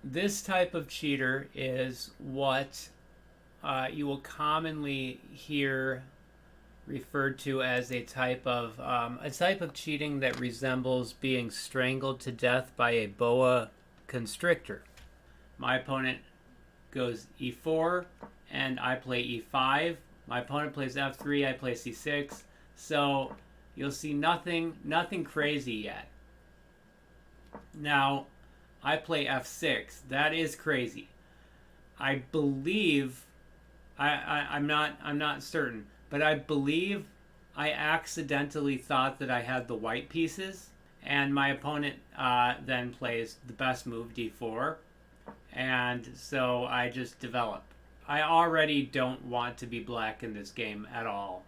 This type of cheater is what you will commonly hear referred to as a type of cheating that resembles being strangled to death by a boa constrictor. My opponent goes e4 and I play e5. My opponent plays f3, I play c6. So you'll see nothing crazy yet. Now I play f6. That is crazy. I believe I'm not certain, but I believe I accidentally thought that I had the white pieces, and my opponent then plays the best move, d4, and so I just develop. I already don't want to be black in this game at all.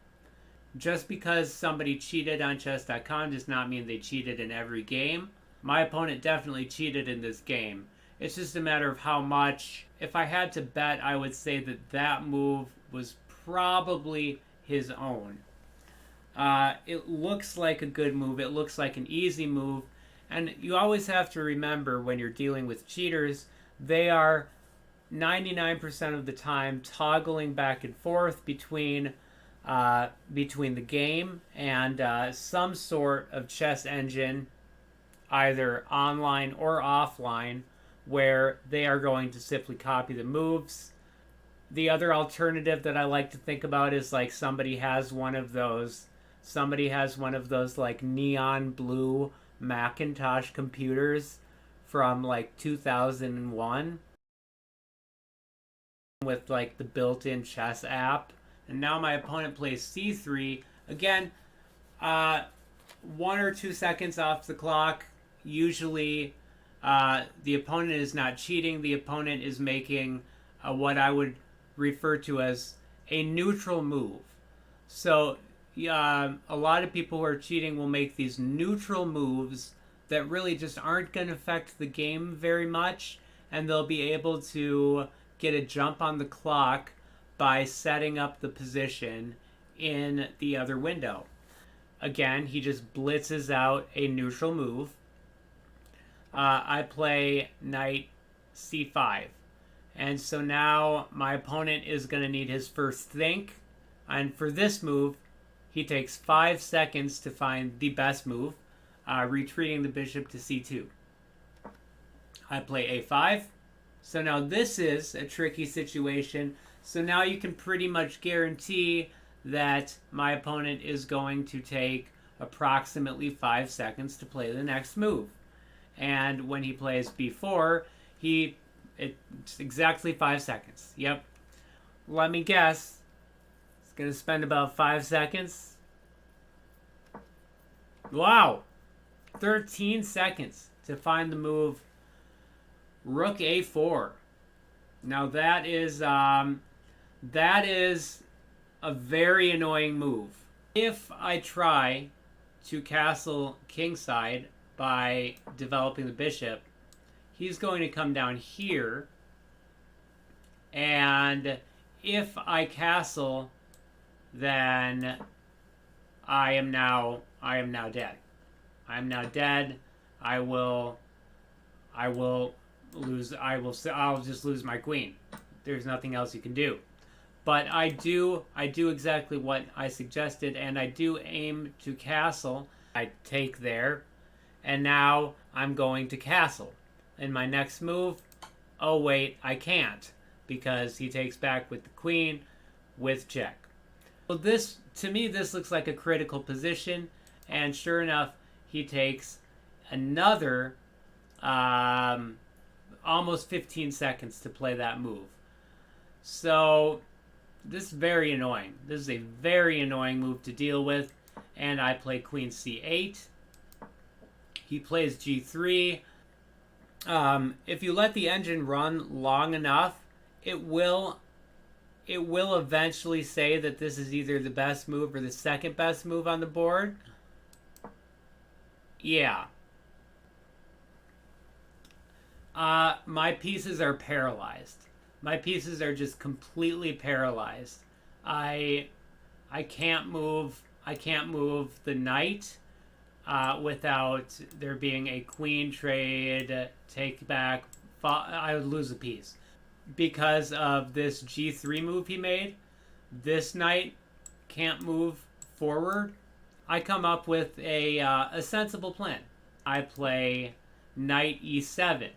Just because somebody cheated on chess.com does not mean they cheated in every game. My opponent definitely cheated in this game. It's just a matter of how much. If I had to bet, I would say that that move was probably his own. It looks like a good move. It looks like an easy move. And you always have to remember when you're dealing with cheaters, they are 99% of the time toggling back and forth between the game and some sort of chess engine, either online or offline, where they are going to simply copy the moves. The other alternative that I like to think about is like somebody has one of those like neon blue Macintosh computers from like 2001 with like the built-in chess app. And now my opponent plays c3. Again, 1 or 2 seconds off the clock. Usually the opponent is not cheating. The opponent is making what I would refer to as a neutral move. So a lot of people who are cheating will make these neutral moves that really just aren't going to affect the game very much, and they'll be able to get a jump on the clock by setting up the position in the other window. Again, he just blitzes out a neutral move. I play knight c5. And so now my opponent is going to need his first think. And for this move, he takes 5 seconds to find the best move, retreating the bishop to c2. I play a5. So now this is a tricky situation. So now you can pretty much guarantee that my opponent is going to take approximately 5 seconds to play the next move. And when he plays b4, it's exactly 5 seconds. Yep. Let me guess. It's going to spend about 5 seconds. Wow. 13 seconds to find the move rook a4. Now that is a very annoying move. If I try to castle kingside by developing the bishop, he's going to come down here, and if I castle, then I am now dead. I am now dead. I'll just lose my queen. There's nothing else you can do. But I do exactly what I suggested, and I do aim to castle. I take there, and now I'm going to castle. In my next move, oh wait, I can't, because he takes back with the queen with check. So this, to me, this looks like a critical position, and sure enough, he takes another almost 15 seconds to play that move. So this is very annoying. This is a very annoying move to deal with, and I play queen c8. He plays g3. If you let the engine run long enough, it will eventually say that this is either the best move or the second best move on the board. Yeah. My pieces are paralyzed. My pieces are just completely paralyzed. I can't move the knight without there being a queen trade, take back I would lose a piece because of this G3 move he made. This knight can't move forward. I come up with a sensible plan. I play knight e7,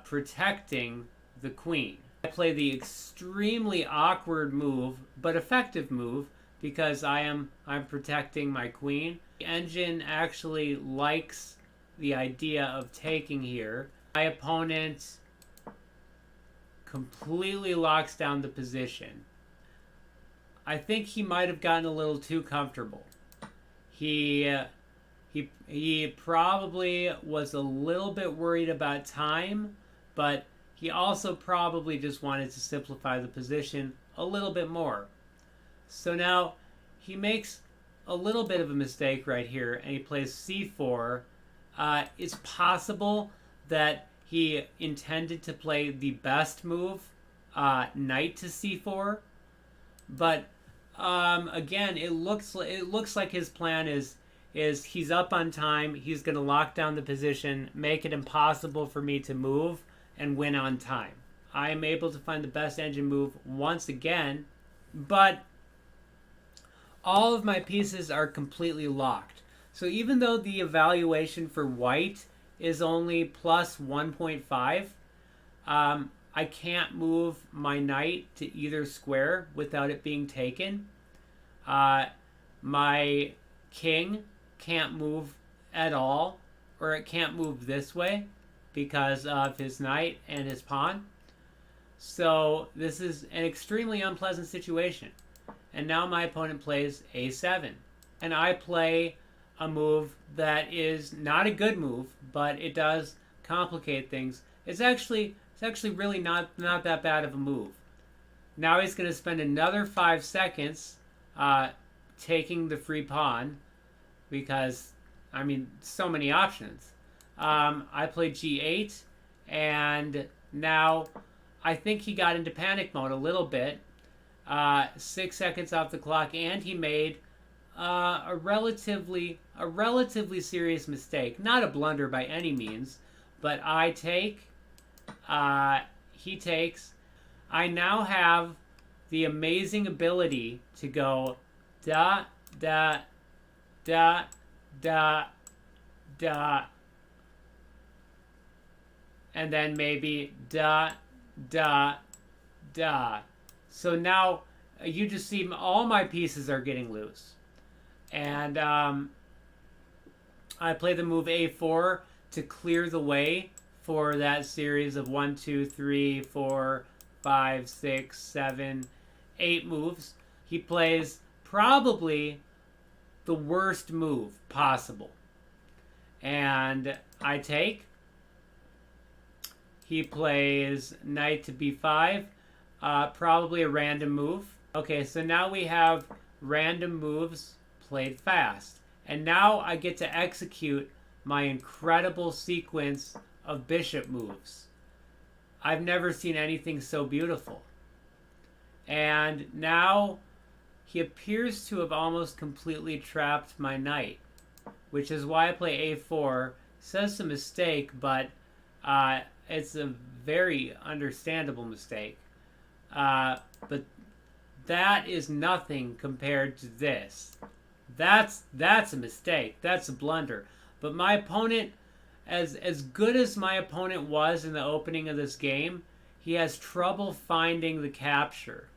protecting the queen. I play the extremely awkward move, but effective move, because I'm protecting my queen. The engine actually likes the idea of taking here. My opponent completely locks down the position. I think he might have gotten a little too comfortable. He probably was a little bit worried about time, but he also probably just wanted to simplify the position a little bit more. So now he makes a little bit of a mistake right here, and he plays c4. It's possible that he intended to play the best move, knight to c4, but again, it looks like his plan is he's up on time. He's going to lock down the position, make it impossible for me to move, and win on time. I am able to find the best engine move once again, but all of my pieces are completely locked. So even though the evaluation for white is only plus 1.5, I can't move my knight to either square without it being taken. My king can't move at all, or it can't move this way because of his knight and his pawn. So this is an extremely unpleasant situation. And now my opponent plays a7. And I play a move that is not a good move, but it does complicate things. It's actually really not that bad of a move. Now he's going to spend another 5 seconds taking the free pawn, because, I mean, so many options. I played g8, and now I think he got into panic mode a little bit. 6 seconds off the clock, and he made a relatively serious mistake. Not a blunder by any means, but I take, he takes. I now have the amazing ability to go da, da, da, da, da, and then maybe da, da, da. So now you just see all my pieces are getting loose. And I play the move a4 to clear the way for that series of 1, 2, 3, 4, 5, 6, 7, 8 moves. He plays probably the worst move possible. And I take. He plays knight to b5. Probably a random move. Okay, so now we have random moves played fast. And now I get to execute my incredible sequence of bishop moves. I've never seen anything so beautiful. And now he appears to have almost completely trapped my knight, which is why I play a4. Says a mistake, but it's a very understandable mistake. But that is nothing compared to this. That's a mistake. That's a blunder. But my opponent, as good as my opponent was in the opening of this game, he has trouble finding the capture.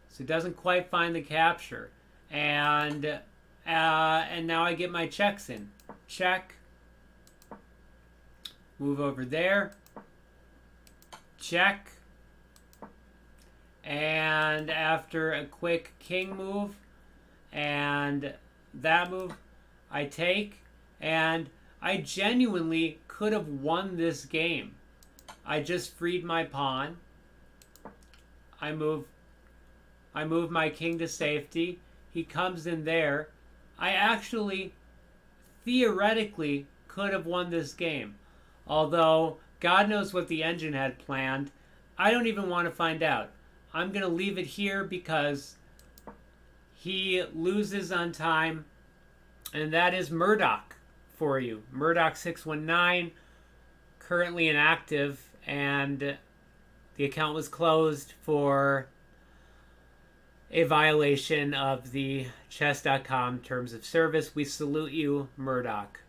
So he doesn't quite find the capture. And now I get my checks in. Check. Move over there. Check. And after a quick king move and that move, I take, and I genuinely could have won this game. I just freed my pawn. I move my king to safety. He comes in there. I actually, theoretically, could have won this game. Although, God knows what the engine had planned. I don't even want to find out. I'm going to leave it here because he loses on time. And that is Murdoch for you. Murdoch 619. currently inactive, and the account was closed for a violation of the chess.com terms of service. We salute you, Murdoch.